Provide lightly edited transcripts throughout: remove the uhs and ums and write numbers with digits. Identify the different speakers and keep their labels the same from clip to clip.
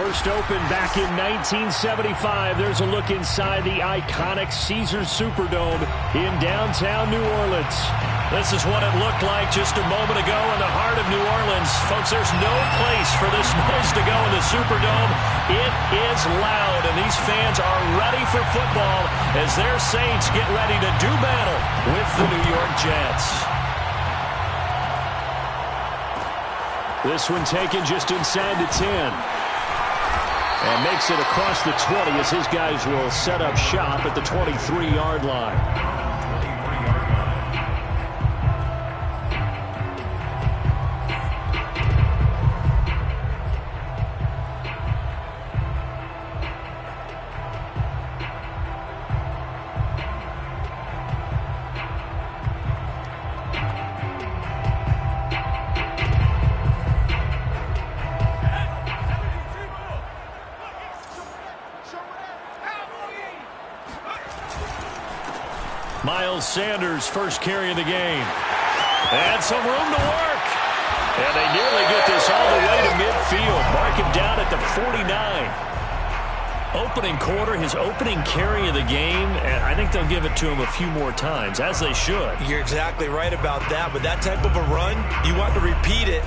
Speaker 1: First opened back in 1975. There's a look inside the iconic Caesars Superdome in downtown New Orleans. This is what it looked like just a moment ago in the heart of New Orleans. Folks, there's no place for this noise to go in the Superdome. It is loud, and these fans are ready for football as their Saints get ready to do battle with the New York Jets. This one taken just inside the 10. And makes it across the 20 as his guys will set up shop at the 23-yard line. Miles Sanders first carry of the game. And some room to work. And they nearly get this all the way to midfield. Mark him down at the 49. Opening quarter, his opening carry of the game, and I think they'll give it to him a few more times, as they should.
Speaker 2: You're exactly right about that, but that type of a run, you want to repeat it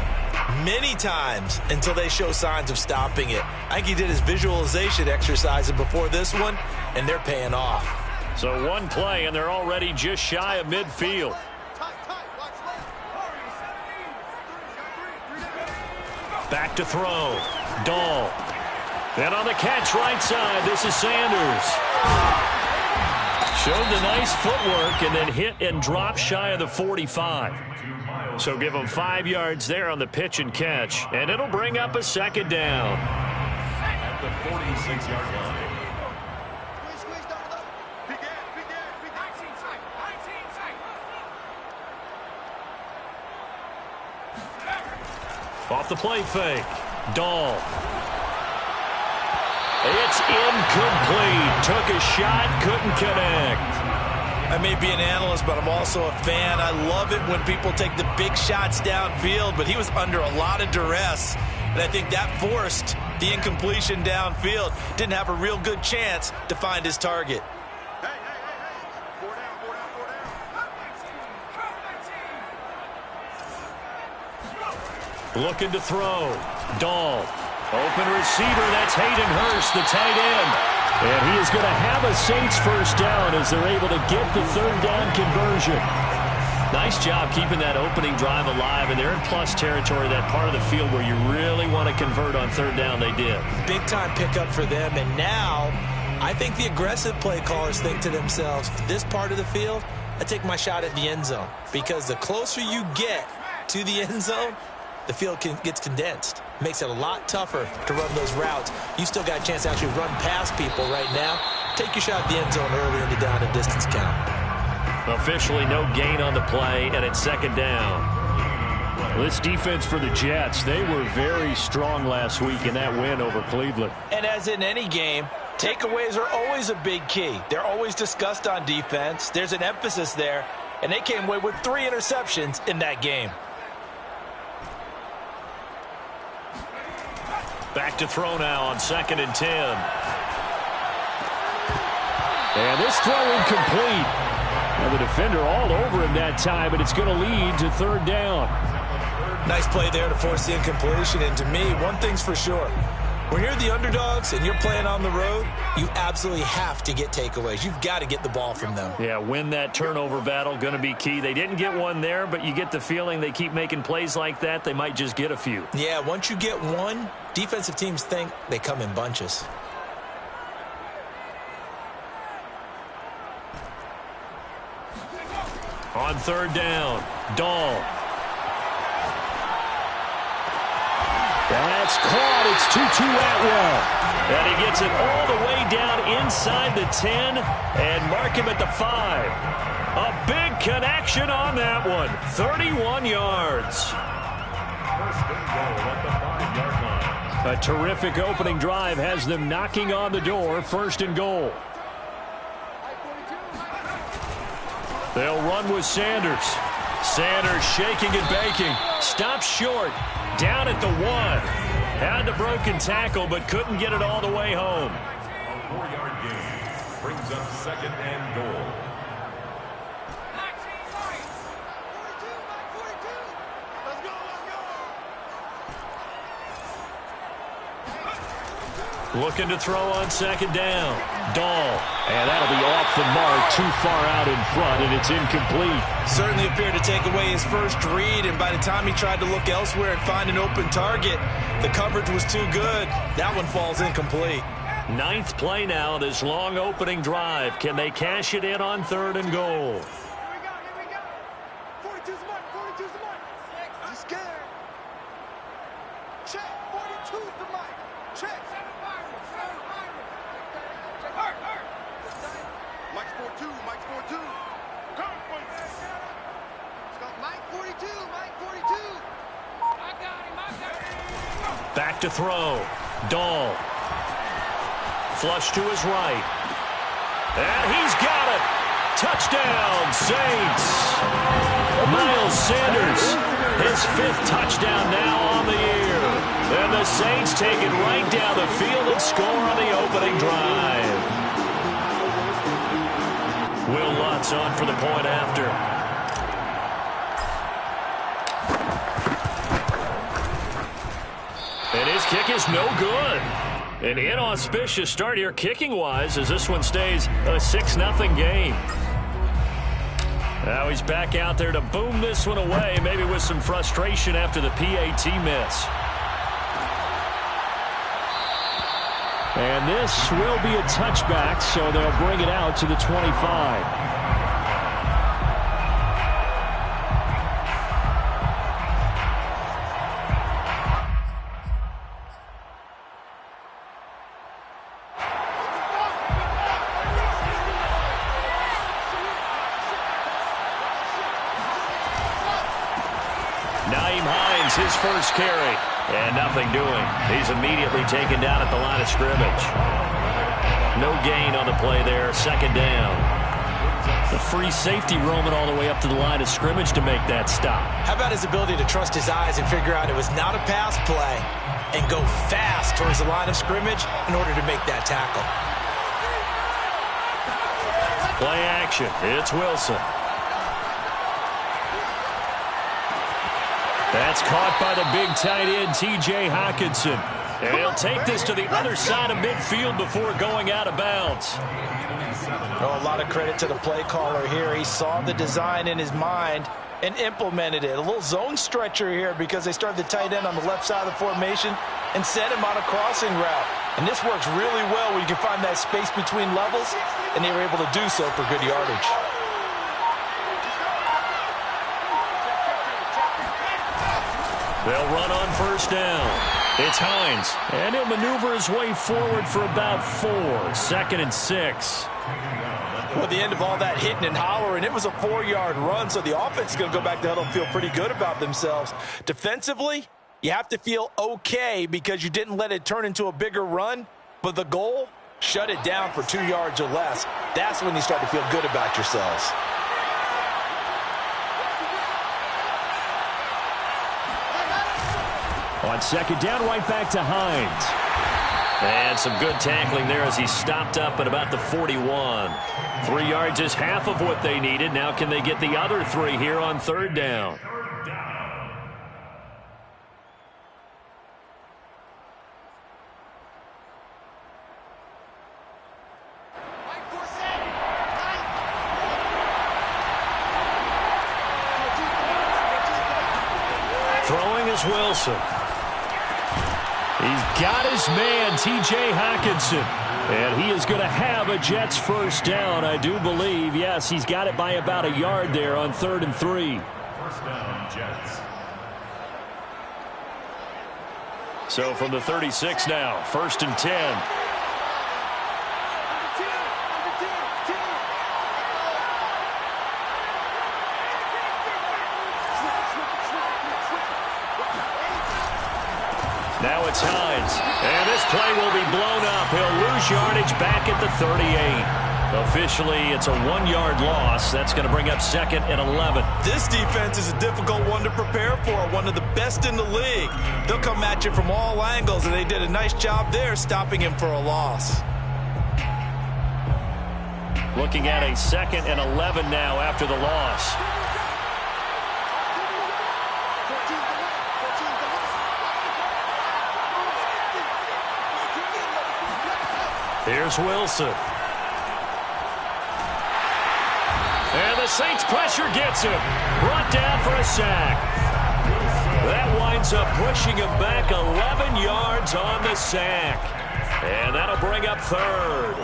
Speaker 2: many times until they show signs of stopping it. I think he did his visualization exercises before this one, and they're paying off.
Speaker 1: So one play, and they're already just shy of midfield. Back to throw. Dahl. Then on the catch right side, this is Sanders. Showed the nice footwork and then hit and drop shy of the 45. So give him 5 yards there on the pitch and catch, and it'll bring up a second down.
Speaker 3: At the 46-yard line.
Speaker 1: Off the play fake. Dahl. It's incomplete. Took a shot, couldn't connect.
Speaker 2: I may be an analyst, but I'm also a fan. I love it when people take the big shots downfield, but he was under a lot of duress, and I think that forced the incompletion downfield. Didn't have a real good chance to find his target.
Speaker 1: Looking to throw. Dahl. Open receiver. That's Hayden Hurst, the tight end. And he is going to have a Saints first down as they're able to get the third down conversion. Nice job keeping that opening drive alive, and they're in plus territory, that part of the field where you really want to convert on third down. They did. Big-time pickup for them, and now I think the aggressive play callers think to themselves, this part of the field, I take my shot at the end zone, because the closer you get to the end zone, the field gets condensed. Makes it a lot tougher to run those routes. You still got a chance to actually run past people right now. Take your shot at the end zone early in the down and distance count. Officially no gain on the play, and it's second down. This defense for the Jets, they were very strong last week in that win over Cleveland.
Speaker 2: And as in any game, takeaways are always a big key. They're always discussed on defense. There's an emphasis there, and they came away with 3 interceptions in that game. Back to throw now on 2nd and 10. And this throw incomplete. And the defender all over him that time, and it's going to lead to third down. Nice play there to force the incompletion. And to me, one thing's for sure. When you're the underdogs and you're playing on the road, you absolutely have to get takeaways. You've got to get the ball from them. Yeah, win that turnover battle, going to be key. They didn't get one there, but you get the feeling they keep making plays like that, they might just get a few. Yeah, once you get one, defensive teams think they come in bunches. On third down, Dahl. That's caught. It's Tutu Atwell. And he gets it all the way down inside the 10 and mark him at the 5. A big connection on that one. 31 yards.
Speaker 3: First and goal at the 5-yard line.
Speaker 1: A terrific opening drive has them knocking on the door. First and goal. They'll run with Sanders. Sanders shaking and baking. Stops short. Down at the 1. Had the broken tackle, but couldn't get it all the way home.
Speaker 3: A 4-yard gain brings up second and goal.
Speaker 1: Looking to throw on second down. Dahl. And that'll be off the mark, too far out in front, and it's incomplete.
Speaker 2: Certainly appeared to take away his first read, and by the time he tried to look elsewhere and find an open target, the coverage was too good. That one falls incomplete.
Speaker 1: Ninth play now, this long opening drive. Can they cash it in on third and goal?
Speaker 4: Here we go. 42's the mark, 42's the mark. I'm scared. Check, 42's the mark. Check. Mike's 4-2, Mike's 4-2. Let's go, Mike 42, Mike 42. I got him.
Speaker 1: Back to throw. Dahl. Flush to his right. And he's got it. Touchdown, Saints. Miles Sanders, his 5th touchdown now on the year. And the Saints take it right down the field and score on the opening drive. Will Lutz on for the point after. And his kick is no good. An inauspicious start here kicking-wise as this one stays a 6-0 game. Now he's back out there to boom this one away, maybe with some frustration after the PAT miss. And this will be a touchback, so they'll bring it out to the 25. Nyheim Hines, his first carry. And nothing doing. He's immediately taken down at the line of scrimmage. No gain on the play there. Second down. The free safety roaming all the way up to the line of scrimmage to make that stop.
Speaker 2: How about his ability to trust his eyes and figure out it was not a pass play and go fast towards the line of scrimmage in order to make that tackle.
Speaker 1: Play action. It's Wilson. That's caught by the big tight end, T.J. Hockenson. And he'll take this to the other side of midfield before going out of bounds.
Speaker 2: Oh, a lot of credit to the play caller here. He saw the design in his mind and implemented it. A little zone stretcher here because they started the tight end on the left side of the formation and sent him on a crossing route. And this works really well where you can find that space between levels, and they were able to do so for good yardage.
Speaker 1: They'll run on first down. It's Hines, and he'll maneuver his way forward for about 4. 2nd and 6.
Speaker 2: Well, at the end of all that hitting and hollering, it was a 4-yard run, so the offense is going to go back to huddle and feel pretty good about themselves. Defensively, you have to feel okay because you didn't let it turn into a bigger run, but the goal, shut it down for 2 yards or less. That's when you start to feel good about yourselves.
Speaker 1: On second down, right back to Hines. And some good tackling there as he stopped up at about the 41. 3 yards is half of what they needed. Now can they get the other 3 here on third down? Throwing is Wilson. He's got his man, T.J. Hockenson. And he is going to have a Jets first down, I do believe. Yes, he's got it by about a yard there on 3rd and 3.
Speaker 3: First down, Jets.
Speaker 1: So from the 36 now, 1st and 10. Now it's Hines, and this play will be blown up. He'll lose yardage back at the 38. Officially, it's a 1-yard loss. That's going to bring up 2nd and 11.
Speaker 2: This defense is a difficult one to prepare for, one of the best in the league. They'll come at you from all angles, and they did a nice job there stopping him for a loss.
Speaker 1: Looking at a 2nd and 11 now after the loss. Here's Wilson. And the Saints pressure gets him. Brought down for a sack. That winds up pushing him back 11 yards on the sack. And that'll bring up 3rd.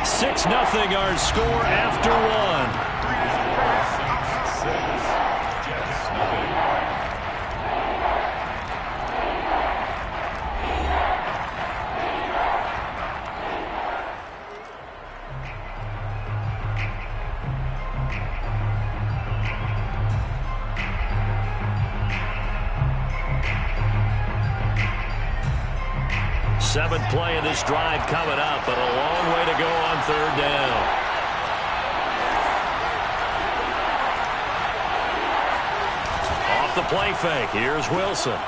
Speaker 1: 6-0 our score after 1. Seventh play of this drive coming up, but a long way to go on 3rd down. Off the play fake. Here's Wilson.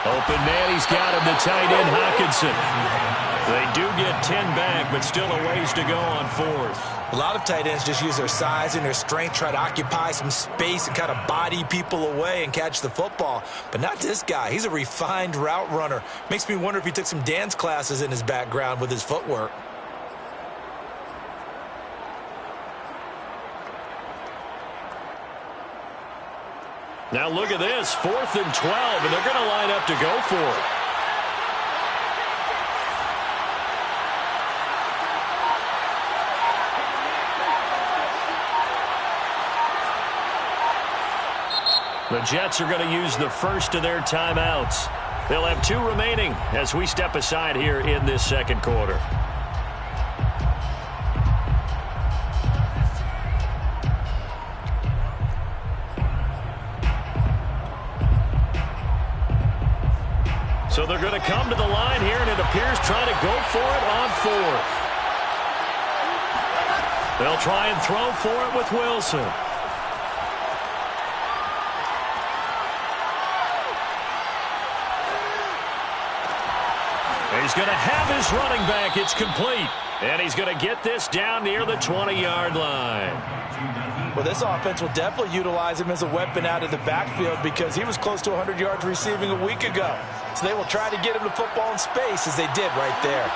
Speaker 1: Open man. He's got him, the tight end, Hockenson. They do get 10 back, but still a ways to go on 4th.
Speaker 2: A lot of tight ends just use their size and their strength, try to occupy some space and kind of body people away and catch the football. But not this guy. He's a refined route runner. Makes me wonder if he took some dance classes in his background with his footwork.
Speaker 1: Now look at this, 4th and 12, and they're going to line up to go for it. The Jets are going to use the first of their timeouts. They'll have 2 remaining as we step aside here in this 2nd quarter. So they're going to come to the line here, and it appears trying to go for it on 4th. They'll try and throw for it with Wilson. He's going to have his running back. It's complete. And he's going to get this down near the 20-yard line.
Speaker 2: Well, this offense will definitely utilize him as a weapon out of the backfield because he was close to 100 yards receiving a week ago. So they will try to get him the football in space as they did right there.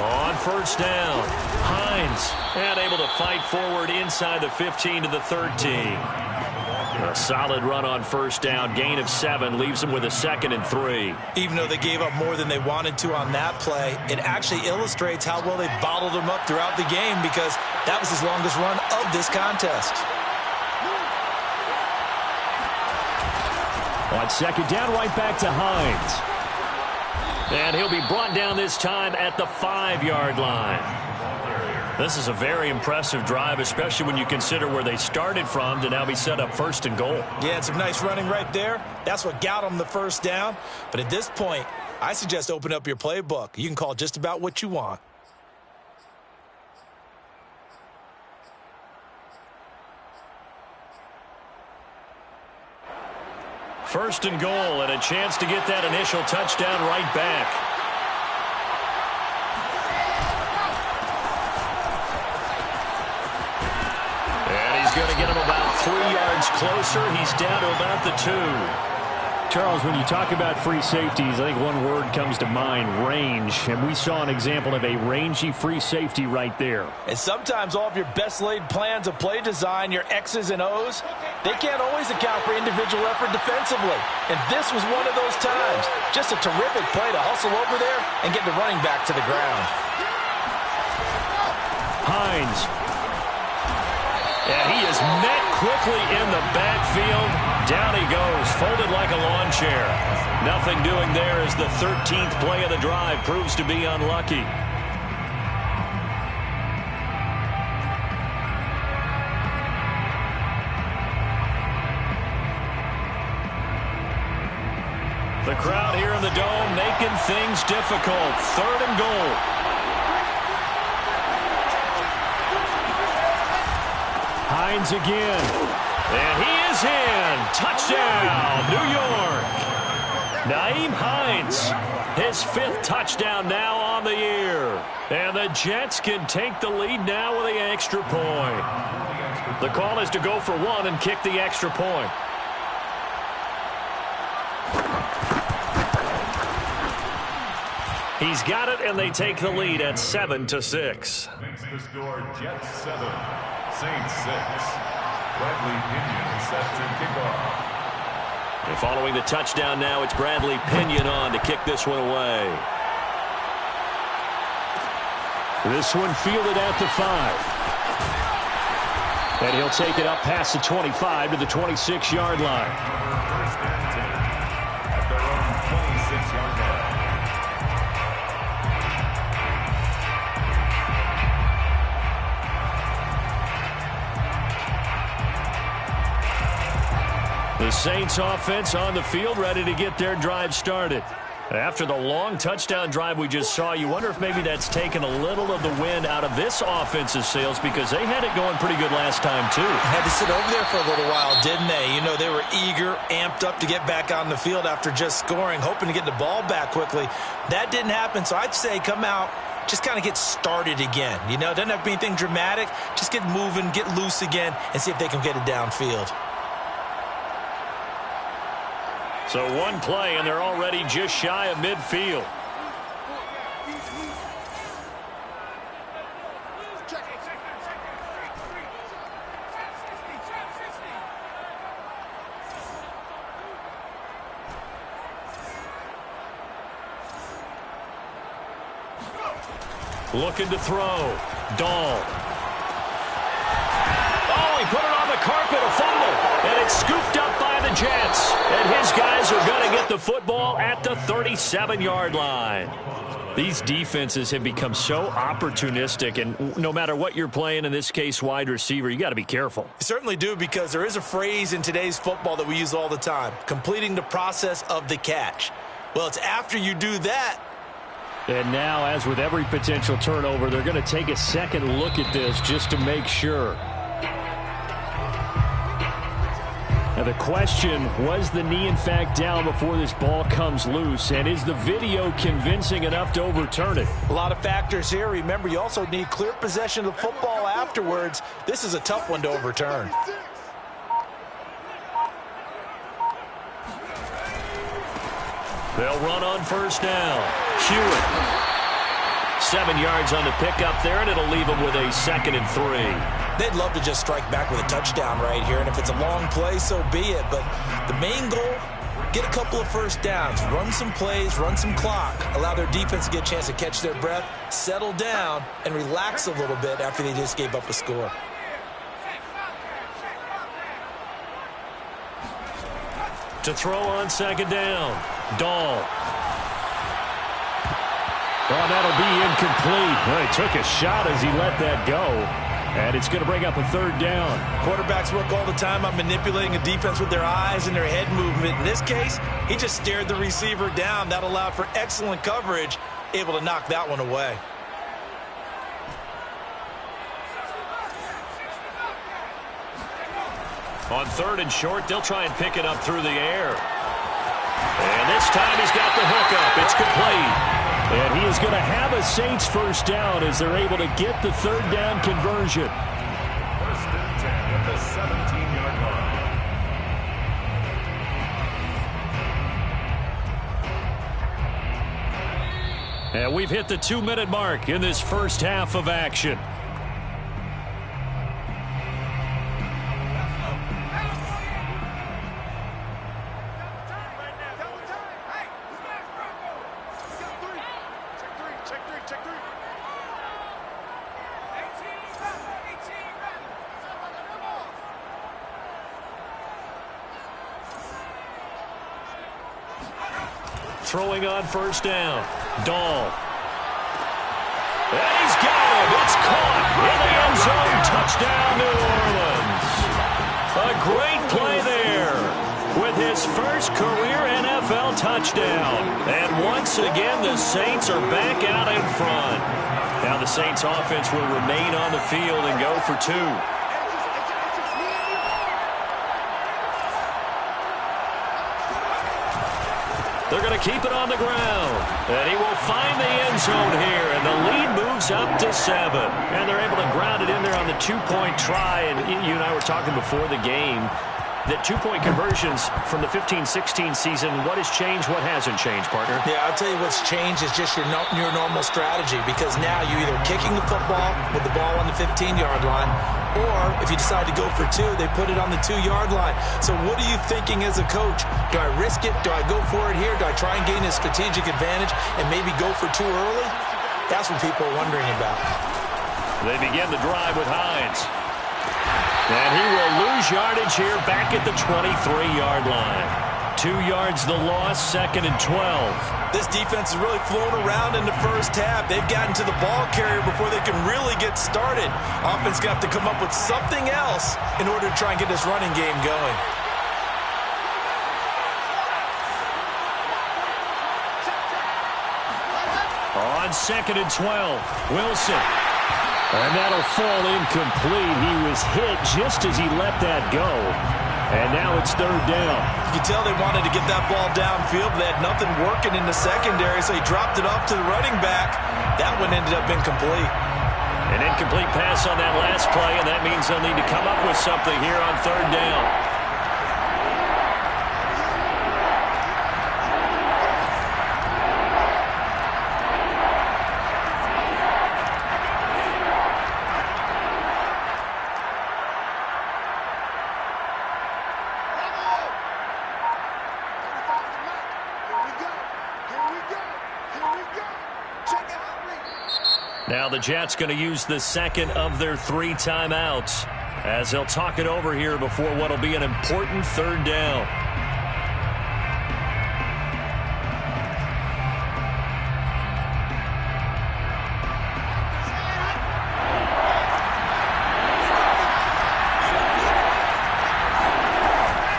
Speaker 1: On 1st down, Hines, and able to fight forward inside the 15 to the 13. A solid run on 1st down, gain of 7, leaves them with a 2nd and 3.
Speaker 2: Even though they gave up more than they wanted to on that play, it actually illustrates how well they bottled them up throughout the game because that was his longest run of this contest.
Speaker 1: On 2nd down, right back to Hines. And he'll be brought down this time at the 5-yard line. This is a very impressive drive, especially when you consider where they started from to now be set up 1st and goal.
Speaker 2: Yeah, some nice running right there. That's what got them the 1st down. But at this point, I suggest open up your playbook. You can call just about what you want.
Speaker 1: First and goal, and a chance to get that initial touchdown right back. And he's going to get him about 3 yards closer. He's down to about the 2. Charles, when you talk about free safeties, I think one word comes to mind, range. And we saw an example of a rangy free safety right there.
Speaker 2: And sometimes all of your best laid plans of play design, your X's and O's, they can't always account for individual effort defensively. And this was one of those times. Just a terrific play to hustle over there and get the running back to the ground.
Speaker 1: Hines. And he is met quickly in the backfield. Down he goes, folded like a lawn chair. Nothing doing there as the 13th play of the drive proves to be unlucky. The crowd here in the Dome making things difficult. 3rd and goal. Hines again. And he is in. Touchdown, New York. Nyheim Hines, his 5th touchdown now on the year. And the Jets can take the lead now with the extra point. The call is to go for 1 and kick the extra point. He's got it, and they take the lead at 7-6.
Speaker 3: Makes the score Jets 7, Saints 6. Bradley Pinion set to kick off.
Speaker 1: And following the touchdown now, it's Bradley Pinion on to kick this one away. This one fielded at the 5. And he'll take it up past the 25 to the 26-yard line.
Speaker 3: First and 10 at their own 26-yard line.
Speaker 1: The Saints offense on the field, ready to get their drive started. After the long touchdown drive we just saw, you wonder if maybe that's taken a little of the wind out of this offense's sails, because they had it going pretty good last time, too.
Speaker 2: Had to sit over there for a little while, didn't they? You know, they were eager, amped up to get back on the field after just scoring, hoping to get the ball back quickly. That didn't happen, so I'd say come out, just kind of get started again. You know, doesn't have to be anything dramatic. Just get moving, get loose again, and see if they can get it downfield.
Speaker 1: So one play, and they're already just shy of midfield. Looking to throw. Dahl. Oh, he put it on the carpet, a fumble. And it's scooped up by the Jets. And his guys are going to get the football at the 37-yard line. These defenses have become so opportunistic, and no matter what you're playing, in this case wide receiver, you got to be careful.
Speaker 2: You certainly do, because there is a phrase in today's football that we use all the time, completing the process of the catch. Well, it's after you do that.
Speaker 1: And now, as with every potential turnover, they're going to take a second look at this just to make sure. Now the question, was the knee in fact down before this ball comes loose? And is the video convincing enough to overturn it?
Speaker 2: A lot of factors here. Remember, you also need clear possession of the football afterwards. This is a tough one to overturn.
Speaker 1: They'll run on first down. Hewitt. 7 yards on the pickup there, and it'll leave them with a 2nd and 3.
Speaker 2: They'd love to just strike back with a touchdown right here, and if it's a long play, so be it. But the main goal, get a couple of first downs, run some plays, run some clock, allow their defense to get a chance to catch their breath, settle down, and relax a little bit after they just gave up a score.
Speaker 1: To throw on 2nd down, Dahl. Well, that'll be incomplete. Well, he took a shot as he let that go. And it's going to bring up a 3rd down.
Speaker 2: Quarterbacks work all the time on manipulating a defense with their eyes and their head movement. In this case, he just stared the receiver down. That allowed for excellent coverage, able to knock that one away.
Speaker 1: On 3rd and short, they'll try and pick it up through the air. And this time he's got the hook up. It's complete. And he is going to have a Saints first down as they're able to get the 3rd down conversion.
Speaker 3: First and 10 at the 17-yard line.
Speaker 1: And we've hit the 2-minute mark in this first half of action. throwing on first down. Dahl. And he's got him. It's caught in the end zone. Touchdown, New Orleans. A great play there with his first career NFL touchdown. And once again, the Saints are back out in front. Now the Saints offense will remain on the field and go for two. They're going to keep it on the ground. And he will find the end zone here. And the lead moves up to 7. And they're able to ground it in there on the two-point try. And you and I were talking before the game that two-point conversions from the 15-16 season, what has changed, what hasn't changed, partner?
Speaker 2: Yeah, I'll tell you what's changed is just your normal strategy, because now you're either kicking the football with the ball on the 15-yard line, or if you decide to go for two, they put it on the 2-yard line. So what are you thinking as a coach? Do I risk it? Do I go for it here? Do I try and gain a strategic advantage and maybe go for two early? That's what people are wondering about.
Speaker 1: They begin the drive with Hines. And he will lose yardage here back at the 23-yard line. 2 yards the loss, 2nd and 12.
Speaker 2: This defense has really flown around in the first half. They've gotten to the ball carrier before they can really get started. Offense going to have to come up with something else in order to try and get this running game going.
Speaker 1: On 2nd and 12, Wilson. And that'll fall incomplete. He was hit just as he let that go. And now it's 3rd down.
Speaker 2: You can tell they wanted to get that ball downfield, but they had nothing working in the secondary, so he dropped it off to the running back. That one ended up incomplete.
Speaker 1: An incomplete pass on that last play, and that means they'll need to come up with something here on 3rd down. Now the Jets going to use the second of their 3 timeouts as they'll talk it over here before what will be an important 3rd down.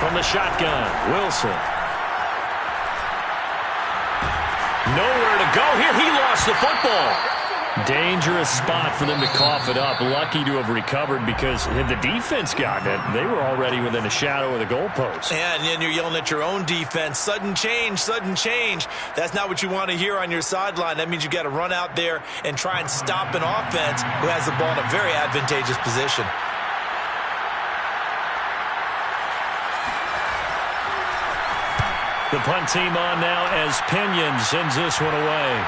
Speaker 1: From the shotgun, Wilson. Nowhere to go here. He lost the football. Dangerous spot for them to cough it up. Lucky to have recovered, because had the defense gotten it, they were already within a shadow of the goalpost.
Speaker 2: Yeah, and then you're yelling at your own defense. Sudden change, sudden change. That's not what you want to hear on your sideline. That means you got to run out there and try and stop an offense who has the ball in a very advantageous position.
Speaker 1: The punt team on now as Pinion sends this one away.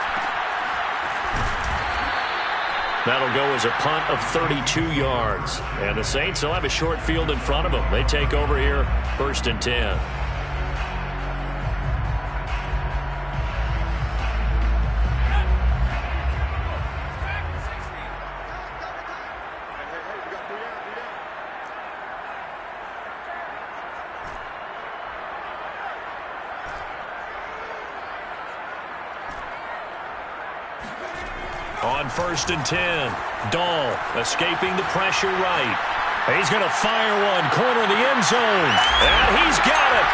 Speaker 1: That'll go as a punt of 32 yards. And the Saints will have a short field in front of them. They take over here, 1st and 10. On 1st and 10, Dahl escaping the pressure right. He's going to fire one, corner of the end zone, and he's got it.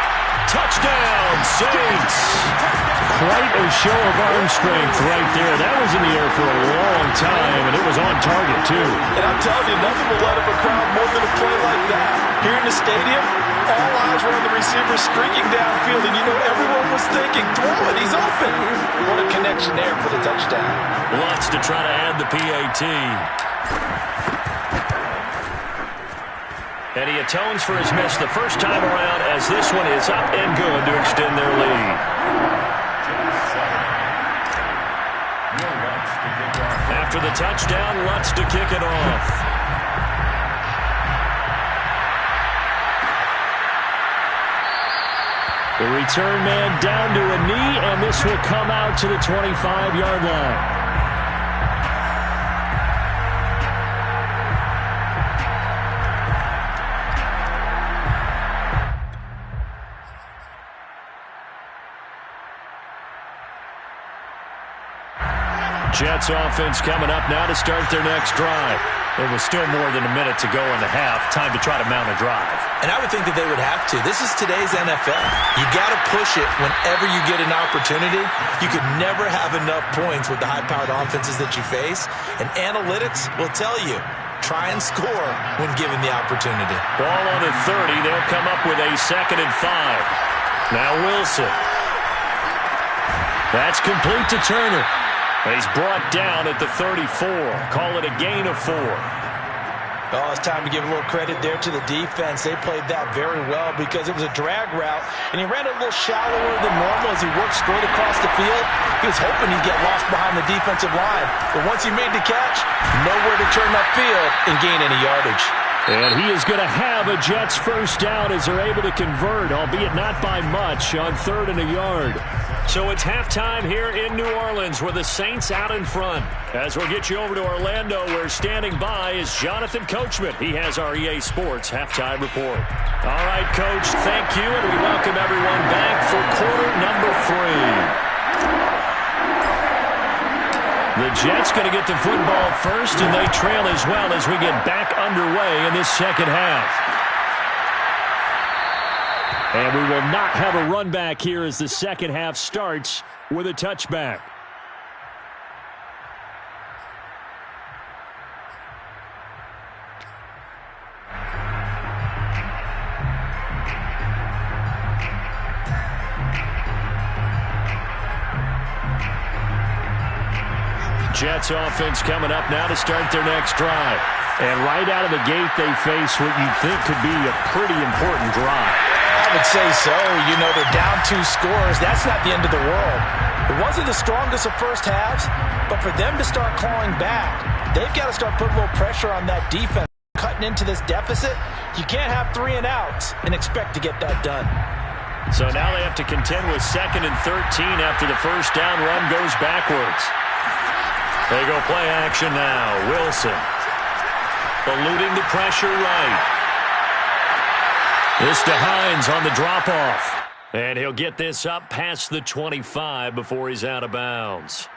Speaker 1: Touchdown, Saints. Quite a show of arm strength right there. That was in the air for a long time, and it was on target, too.
Speaker 2: And I'm telling you, nothing will let up a crowd more than a play like that. Here in the stadium, all eyes were on the receiver streaking downfield, and you know everyone was thinking, throw it, he's open. What a connection there for the touchdown.
Speaker 1: Wants to try to add the PAT. And he atones for his miss the first time around, as this one is up and good to extend their lead. After the touchdown, Lutz to kick it off. The return man down to a knee, and this will come out to the 25-yard line. Jets offense coming up now to start their next drive.
Speaker 2: It was still more than a minute to go in the half. Time to try to mount a drive. And I would think that they would have to. This is today's NFL. You got to push it whenever you get an opportunity. You could never have enough points with the high-powered offenses that you face. And analytics will tell you, try and score when given the opportunity.
Speaker 1: Ball on the 30. They'll come up with a 2nd and 5. Now Wilson. That's complete to Turner. He's brought down at the 34. Call it a gain of 4.
Speaker 2: Oh, it's time to give a little credit there to the defense. They played that very well because it was a drag route, and he ran it a little shallower than normal as he worked straight across the field. He was hoping he'd get lost behind the defensive line, but once he made the catch, nowhere to turn upfield and gain any yardage.
Speaker 1: And he is going to have a Jets first down as they're able to convert, albeit not by much, on 3rd and a yard. So it's halftime here in New Orleans with the Saints out in front. As we'll get you over to Orlando, where standing by is Jonathan Coachman. He has our EA Sports halftime report. All right, Coach, thank you, and we welcome everyone back for quarter number 3. The Jets going to get the football first, and they trail as well as we get back underway in this second half. And we will not have a run back here as the second half starts with a touchback. Jets offense coming up now to start their next drive. And right out of the gate, they face what you think could be a pretty important drive.
Speaker 2: I would say so. You know, they're down 2 scores. That's not the end of the world. It wasn't the strongest of first halves, but for them to start clawing back, they've got to start putting a little pressure on that defense. Cutting into this deficit, you can't have 3 and outs and expect to get that done.
Speaker 1: So now they have to contend with 2nd and 13 after the first down run goes backwards. They go play action now. Wilson eluding the pressure right. This to Hines on the drop-off. And he'll get this up past the 25 before he's out of bounds.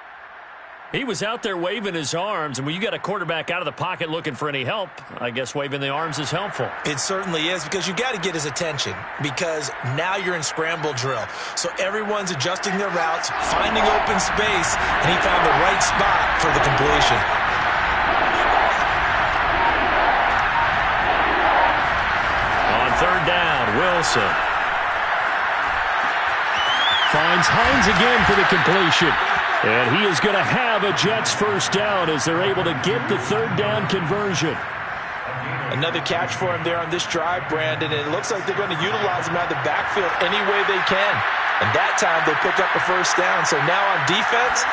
Speaker 1: He was out there waving his arms, and when you got a quarterback out of the pocket looking for any help, I guess waving the arms is helpful.
Speaker 2: It certainly is, because you got to get his attention, because now you're in scramble drill. So everyone's adjusting their routes, finding open space, and he found the right spot for the completion.
Speaker 1: On 3rd down, Wilson finds Hines again for the completion. And he is going to have a Jets first down as they're able to get the 3rd down conversion.
Speaker 2: Another catch for him there on this drive, Brandon, and it looks like they're going to utilize him out of the backfield any way they can. And that time they pick up a first down. So now on defense,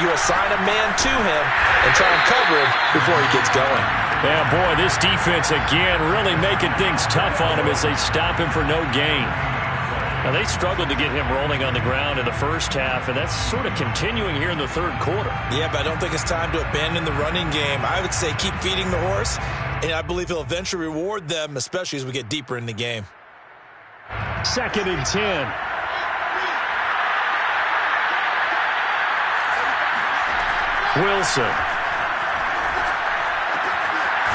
Speaker 2: you assign a man to him and try and cover him before he gets going.
Speaker 1: Yeah, boy, this defense again really making things tough on him as they stop him for no gain. Now, they struggled to get him rolling on the ground in the first half, and that's sort of continuing here in the 3rd quarter.
Speaker 2: Yeah, but I don't think it's time to abandon the running game. I would say keep feeding the horse, and I believe he'll eventually reward them, especially as we get deeper in the game.
Speaker 1: 2nd and 10. Wilson.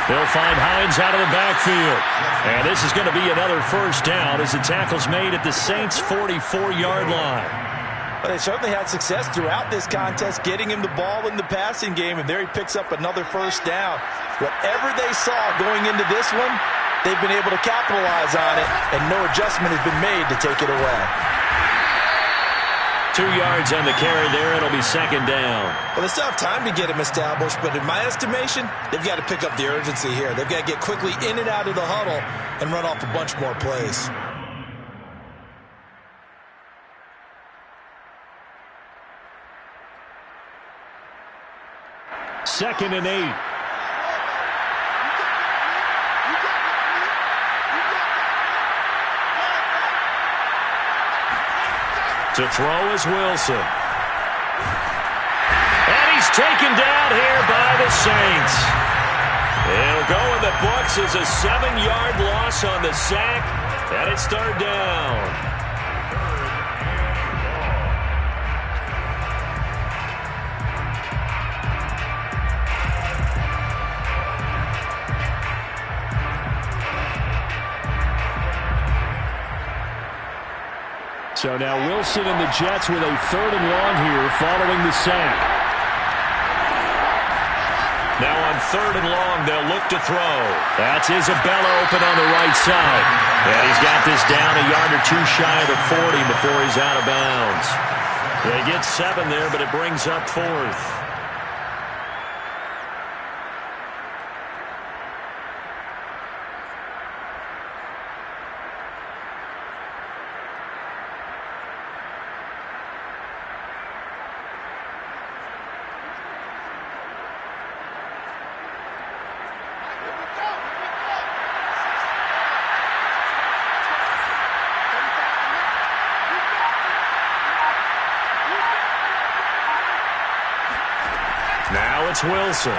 Speaker 1: They'll find Hines out of the backfield. And this is going to be another first down as the tackle's made at the Saints' 44-yard line.
Speaker 2: But they certainly had success throughout this contest, getting him the ball in the passing game, and there he picks up another first down. Whatever they saw going into this one, they've been able to capitalize on it, and no adjustment has been made to take it away.
Speaker 1: 2 yards on the carry there. It'll be 2nd down.
Speaker 2: Well, they still have time to get him established, but in my estimation, they've got to pick up the urgency here. They've got to get quickly in and out of the huddle and run off a bunch more plays.
Speaker 1: Second and 8. To throw is Wilson. And he's taken down here by the Saints. It'll go in the books as a 7-yard loss on the sack, and it's 3rd down. So now Wilson and the Jets with a 3rd and long here following the sack.
Speaker 2: Now on 3rd and long, they'll look to throw.
Speaker 1: That's Isabella open on the right side. And he's got this down a yard or 2 shy of the 40 before he's out of bounds. They get 7 there, but it brings up 4th. Now it's Wilson.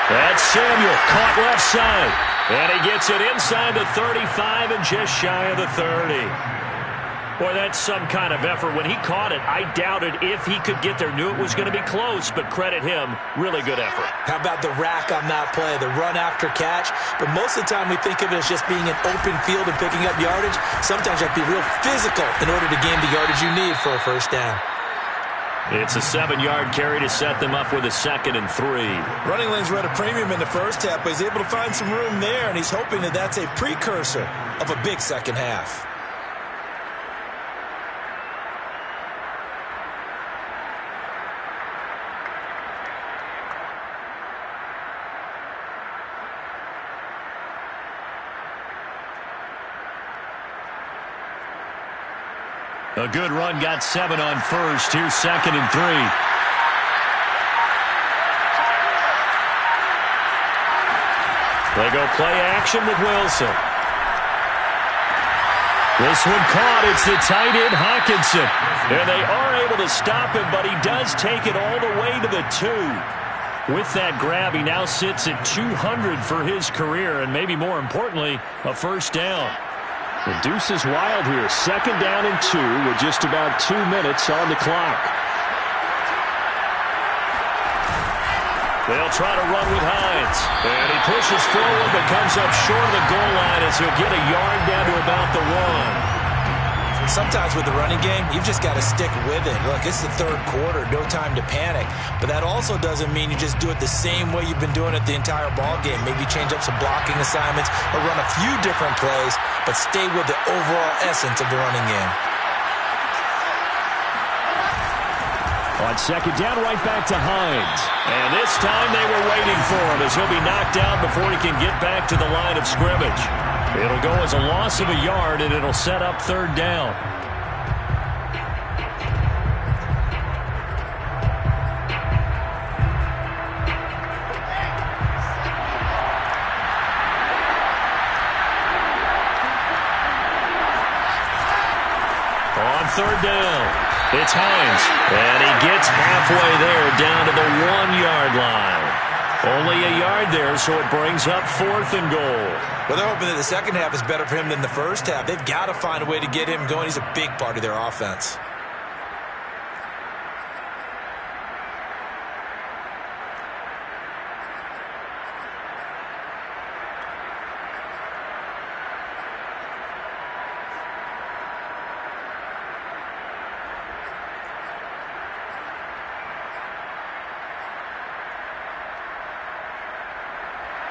Speaker 1: That's Samuel, caught left side. And he gets it inside the 35 and just shy of the 30. Boy, that's some kind of effort. When he caught it, I doubted if he could get there. Knew it was going to be close, but credit him. Really good effort.
Speaker 2: How about the rack on that play, the run after catch? But most of the time we think of it as just being an open field and picking up yardage. Sometimes you have to be real physical in order to gain the yardage you need for a first down.
Speaker 1: It's a 7-yard carry to set them up with a 2nd and 3.
Speaker 2: Running lanes were at a premium in the first half, but he's able to find some room there, and he's hoping that that's a precursor of a big second half.
Speaker 1: A good run, got 7 on first. Here's 2nd and 3. They go play action with Wilson. This one caught. It's the tight end, Hockenson. And they are able to stop him, but he does take it all the way to the 2. With that grab, he now sits at 200 for his career, and maybe more importantly, a first down. The deuce is wild here. 2nd down and 2 with just about 2 minutes on the clock. They'll try to run with Hines. And he pushes forward but comes up short of the goal line as he'll get a yard down to about the 1.
Speaker 2: Sometimes with the running game, you've just got to stick with it. Look, it's the 3rd quarter, no time to panic. But that also doesn't mean you just do it the same way you've been doing it the entire ball game. Maybe change up some blocking assignments or run a few different plays, but stay with the overall essence of the running game.
Speaker 1: On 2nd down, right back to Hines. And this time they were waiting for him as he'll be knocked down before he can get back to the line of scrimmage. It'll go as a loss of a yard, and it'll set up 3rd down. On 3rd down, it's Hines. And he gets halfway there down to the 1-yard line. Only a yard there, so it brings up 4th and goal.
Speaker 2: Well, they're hoping that the second half is better for him than the first half. They've got to find a way to get him going. He's a big part of their offense.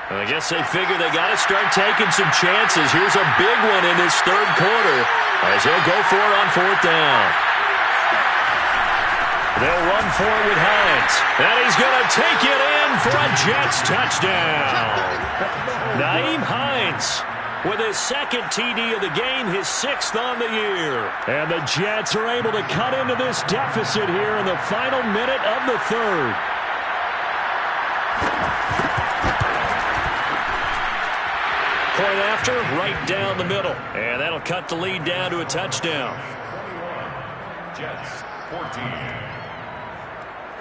Speaker 1: I guess they figure they got to start taking some chances. Here's a big one in this 3rd quarter as he'll go for it on 4th down. They'll run for it with Hines. And he's going to take it in for a Jets touchdown. Nyheim Hines with his 2nd TD of the game, his 6th on the year. And the Jets are able to cut into this deficit here in the final minute of the 3rd. Point after, right down the middle. And that'll cut the lead down to a touchdown.
Speaker 3: Jets, 14.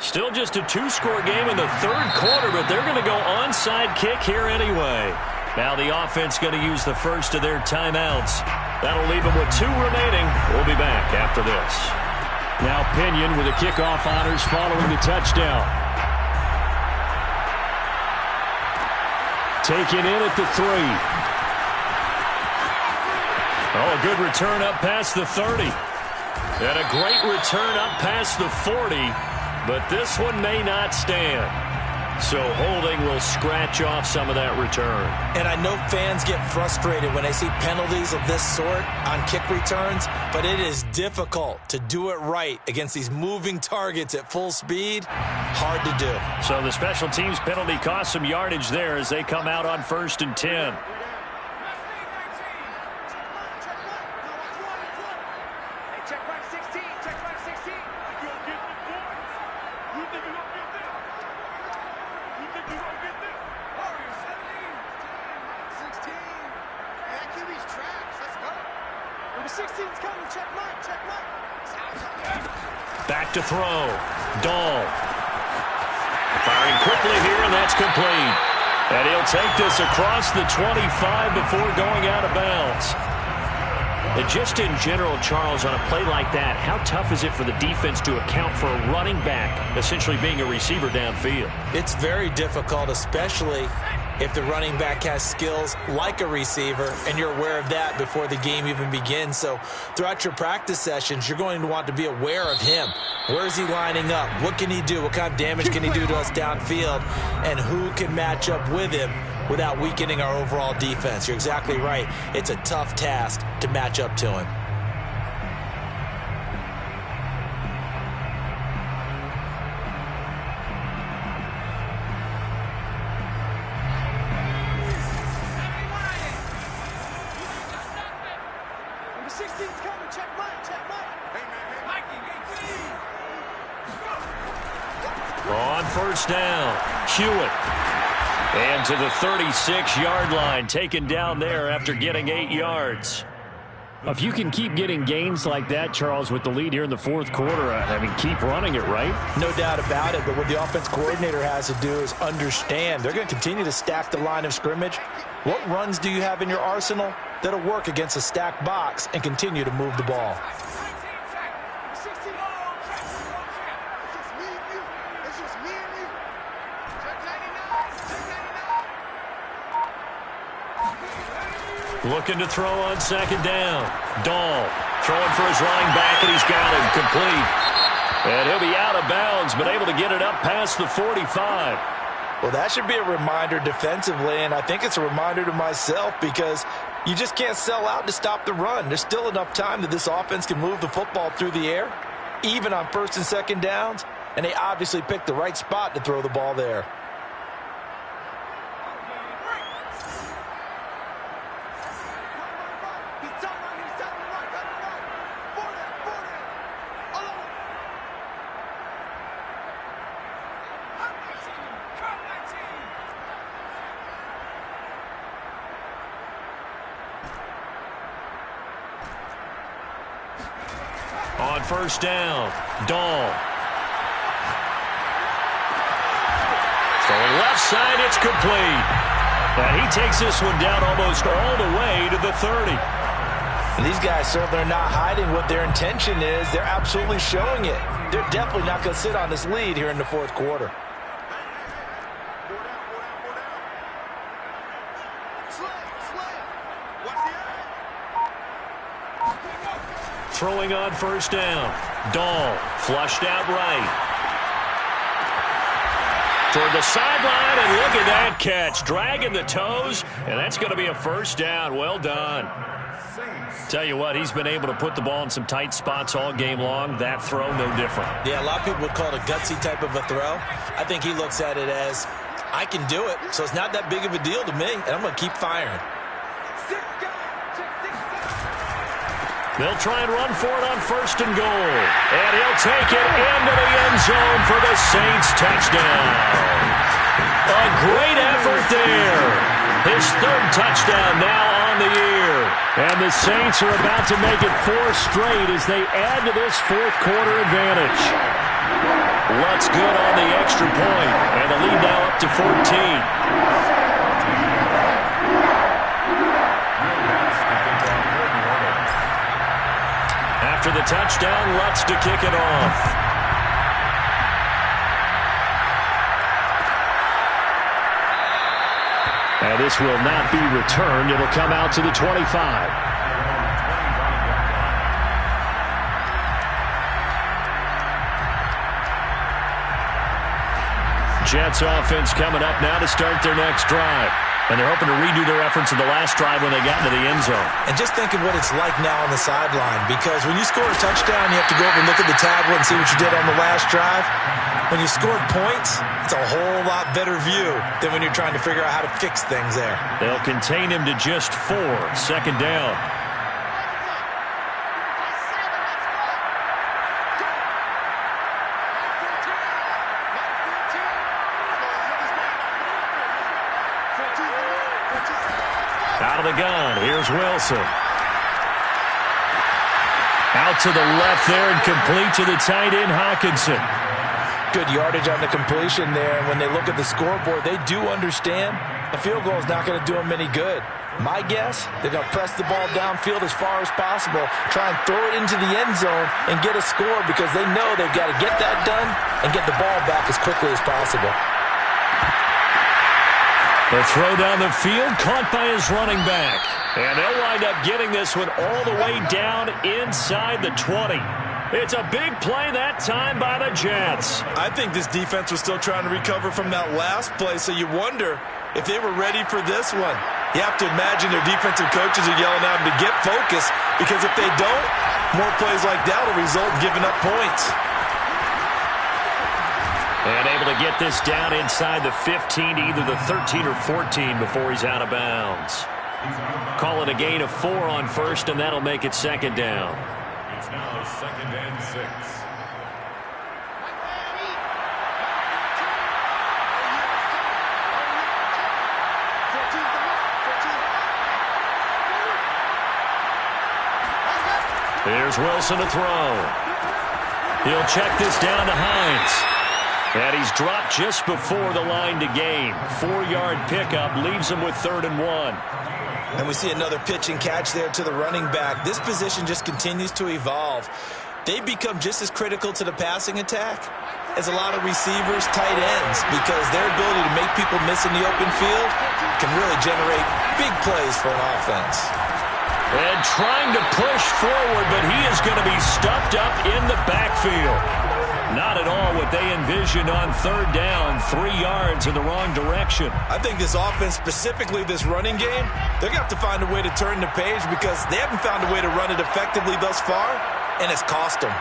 Speaker 1: Still just a 2-score game in the 3rd quarter, but they're going to go onside kick here anyway. Now the offense going to use the first of their timeouts. That'll leave them with 2 remaining. We'll be back after this. Now Pinion with the kickoff honors following the touchdown. Taken in at the 3. Oh, a good return up past the 30. And a great return up past the 40. But this one may not stand. So holding will scratch off some of that return.
Speaker 2: And I know fans get frustrated when they see penalties of this sort on kick returns, but it is difficult to do it right against these moving targets at full speed. Hard to do.
Speaker 1: So the special teams penalty cost some yardage there as they come out on 1st and 10. Back to throw. Dahl. Firing quickly here, and that's complete. And he'll take this across the 25 before going out of bounds. And just in general, Charles, on a play like that, how tough is it for the defense to account for a running back essentially being a receiver downfield?
Speaker 2: It's very difficult, especially if the running back has skills like a receiver, and you're aware of that before the game even begins. So throughout your practice sessions, you're going to want to be aware of him. Where is he lining up? What can he do? What kind of damage can he do to us downfield? And who can match up with him without weakening our overall defense? You're exactly right. It's a tough task to match up to him.
Speaker 1: On 1st down, Hewitt. And to the 36-yard line, taken down there after getting 8 yards. If you can keep getting gains like that, Charles, with the lead here in the 4th quarter, I mean, keep running it, right?
Speaker 2: No doubt about it, but what the offense coordinator has to do is understand. They're going to continue to stack the line of scrimmage. What runs do you have in your arsenal that'll work against a stacked box and continue to move the ball?
Speaker 1: Looking to throw on 2nd down. Dahl throwing for his running back, and he's got him complete. And he'll be out of bounds, but able to get it up past the 45.
Speaker 2: Well, that should be a reminder defensively, and I think it's a reminder to myself because you just can't sell out to stop the run. There's still enough time that this offense can move the football through the air, even on 1st and 2nd downs, and they obviously picked the right spot to throw the ball there.
Speaker 1: On 1st down, Dahl. Throwing left side, it's complete. And he takes this one down almost all the way to the 30.
Speaker 2: And these guys certainly are not hiding what their intention is. They're absolutely showing it. They're definitely not going to sit on this lead here in the 4th quarter.
Speaker 1: Throwing on 1st down. Dahl flushed out right. Toward the sideline, and look at that catch. Dragging the toes, and that's going to be a 1st down. Well done. Tell you what, he's been able to put the ball in some tight spots all game long. That throw, no different.
Speaker 2: Yeah, a lot of people would call it a gutsy type of a throw. I think he looks at it as, I can do it, so it's not that big of a deal to me, and I'm going to keep firing.
Speaker 1: They'll try and run for it on 1st and goal. And he'll take it into the end zone for the Saints touchdown. A great effort there. His 3rd touchdown now on the year. And the Saints are about to make it 4 straight as they add to this 4th quarter advantage. Lutz good on the extra point. And the lead now up to 14. After the touchdown, Lutz to kick it off. And this will not be returned. It'll come out to the 25. Jets offense coming up now to start their next drive. And they're hoping to redo their efforts in the last drive when they got into the end zone.
Speaker 2: And just think of what it's like now on the sideline, because when you score a touchdown, you have to go over and look at the tablet and see what you did on the last drive. When you scored points, it's a whole lot better view than when you're trying to figure out how to fix things there.
Speaker 1: They'll contain him to just 4. Second down. Out of the gun, here's Wilson. Out to the left there and complete to the tight end, Hockenson.
Speaker 2: Good yardage on the completion there. And when they look at the scoreboard, they do understand a field goal is not going to do them any good. My guess, they're going to press the ball downfield as far as possible, try and throw it into the end zone and get a score, because they know they've got to get that done and get the ball back as quickly as possible.
Speaker 1: The throw down the field, caught by his running back. And they'll wind up getting this one all the way down inside the 20. It's a big play that time by the Jets.
Speaker 2: I think this defense was still trying to recover from that last play, so you wonder if they were ready for this one. You have to imagine their defensive coaches are yelling at them to get focused, because if they don't, more plays like that will result in giving up points.
Speaker 1: And able to get this down inside the 15 to either the 13 or 14 before he's out of bounds. Call it a gain of 4 on first, and that'll make it second down.
Speaker 3: It's now 2nd and 6.
Speaker 1: Here's Wilson to throw. He'll check this down to Hines. And he's dropped just before the line to gain. 4-yard pickup leaves him with 3rd and 1.
Speaker 2: And we see another pitch and catch there to the running back. This position just continues to evolve. They've become just as critical to the passing attack as a lot of receivers, tight ends, because their ability to make people miss in the open field can really generate big plays for an offense.
Speaker 1: And trying to push forward, but he is going to be stuffed up in the backfield. Not at all what they envisioned on 3rd down, 3 yards in the wrong direction.
Speaker 2: I think this offense, specifically this running game, they're going to have to find a way to turn the page, because they haven't found a way to run it effectively thus far, and it's cost them.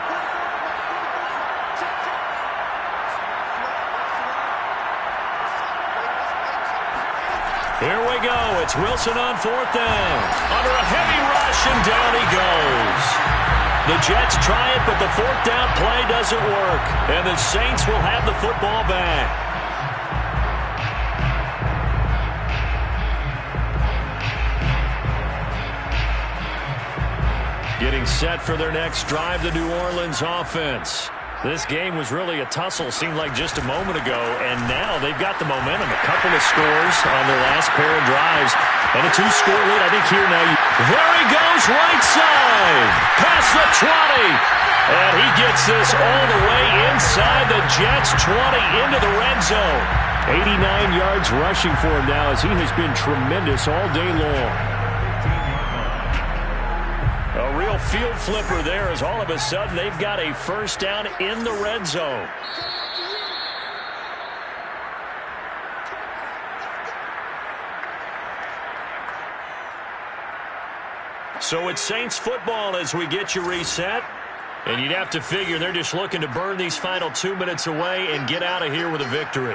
Speaker 1: Here we go. It's Wilson on 4th down. Under a heavy rush, and down he goes. The Jets try it, but the 4th down play doesn't work. And the Saints will have the football back. Getting set for their next drive, the New Orleans offense. This game was really a tussle, seemed like just a moment ago, and now they've got the momentum. A couple of scores on their last pair of drives, and a 2-score lead. I think here now. There he goes, right side, past the 20, and he gets this all the way inside the Jets' 20 into the red zone. 89 yards rushing for him now, as he has been tremendous all day long. A real field flipper there, as all of a sudden they've got a 1st down in the red zone. So it's Saints football as we get you reset. And you'd have to figure they're just looking to burn these final 2 minutes away and get out of here with a victory.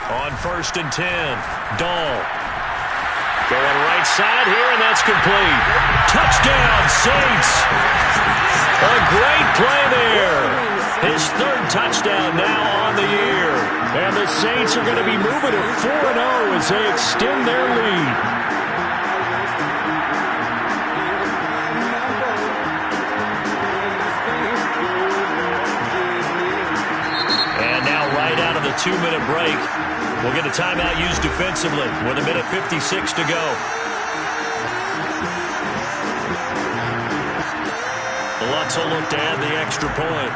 Speaker 1: On 1st and 10, Dahl. Going right side here, and that's complete. Touchdown, Saints. A great play there. His 3rd touchdown now on the year. And the Saints are going to be moving to 4-0 as they extend their lead. And now right out of the 2-minute break, we'll get a timeout used defensively with 1:56 to go. The wants to look to add the extra point.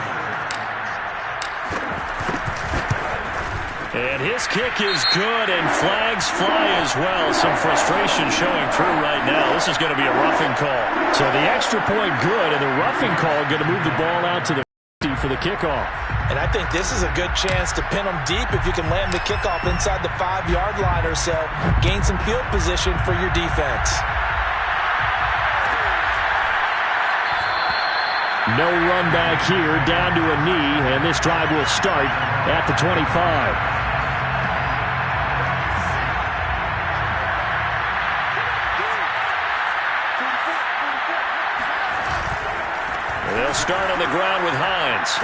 Speaker 1: And his kick is good, and flags fly as well. Some frustration showing through right now. This is going to be a roughing call. So the extra point good, and the roughing call going to move the ball out to the 50 for the kickoff.
Speaker 2: And I think this is a good chance to pin them deep if you can land the kickoff inside the 5-yard line or so. Gain some field position for your defense.
Speaker 1: No run back here, down to a knee, and this drive will start at the 25. They'll start on the ground with Hines.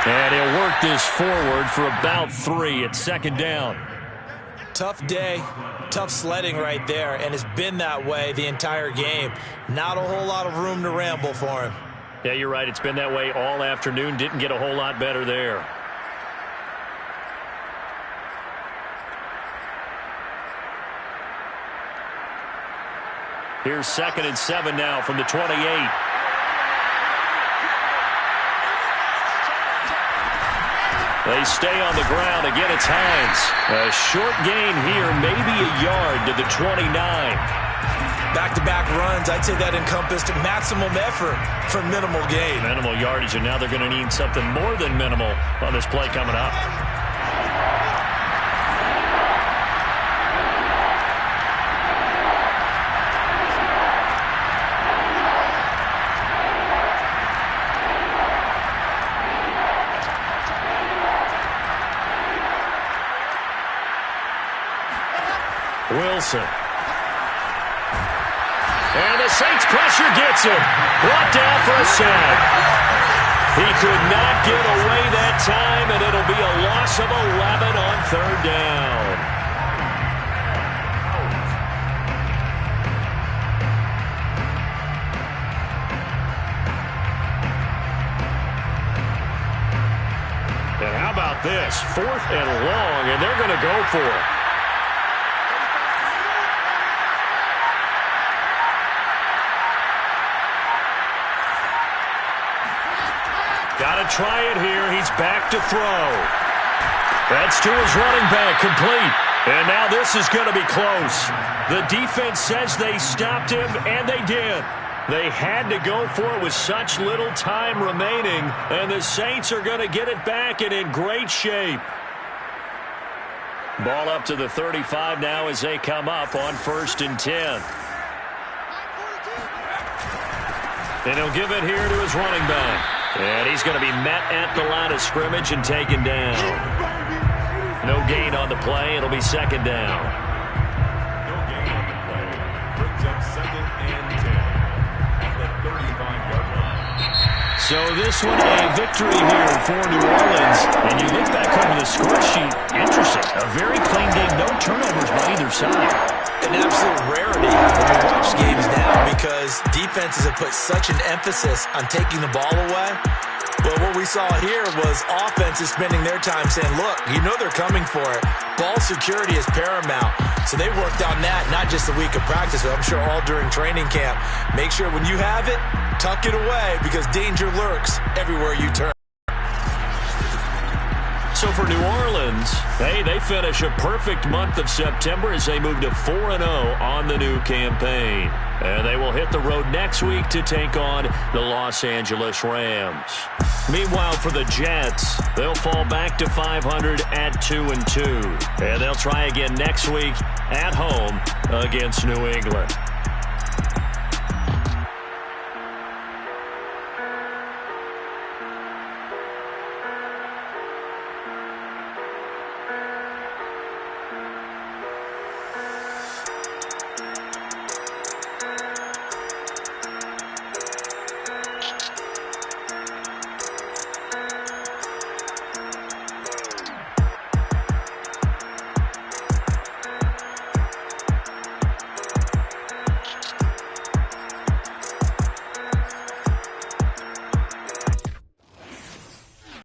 Speaker 1: And he'll work this forward for about 3 at second down.
Speaker 2: Tough day, tough sledding right there, and it's been that way the entire game. Not a whole lot of room to ramble for him.
Speaker 1: Yeah, you're right. It's been that way all afternoon. Didn't get a whole lot better there. Here's 2nd and 7 now from the 28. They stay on the ground. Again, it's Hines. A short gain here, maybe a yard to the 29.
Speaker 2: Back-to-back runs, I'd say that encompassed maximum effort for minimal gain.
Speaker 1: Minimal yardage, and now they're going to need something more than minimal on this play coming up. Wilson. And the Saints pressure gets him. Brought down for a sack. He could not get away that time, and it'll be a loss of 11 on 3rd down. And how about this? 4th and long, and they're going to go for it. Got to try it here. He's back to throw. That's to his running back, complete. And now this is going to be close. The defense says they stopped him, and they did. They had to go for it with such little time remaining, and the Saints are going to get it back and in great shape. Ball up to the 35 now as they come up on 1st and 10. And he'll give it here to his running back. And he's going to be met at the line of scrimmage and taken down. No gain on the play. It'll be 2nd down.
Speaker 3: No gain on the play. Brings up 2nd and 10 at the 35-yard line.
Speaker 1: So this one a victory here for New Orleans. And you look back over the score sheet. Interesting. A very clean game. No turnovers by either side.
Speaker 2: An absolute rarity when we watch games now because defenses have put such an emphasis on taking the ball away. But what we saw here was offenses spending their time saying, look, you know they're coming for it. Ball security is paramount. So they worked on that not just a week of practice, but I'm sure all during training camp. Make sure when you have it, tuck it away because danger lurks everywhere you turn.
Speaker 1: So for New Orleans, hey, they finish a perfect month of September as they move to 4-0 on the new campaign. And they will hit the road next week to take on the Los Angeles Rams. Meanwhile, for the Jets, they'll fall back to 500 at 2-2. And they'll try again next week at home against New England.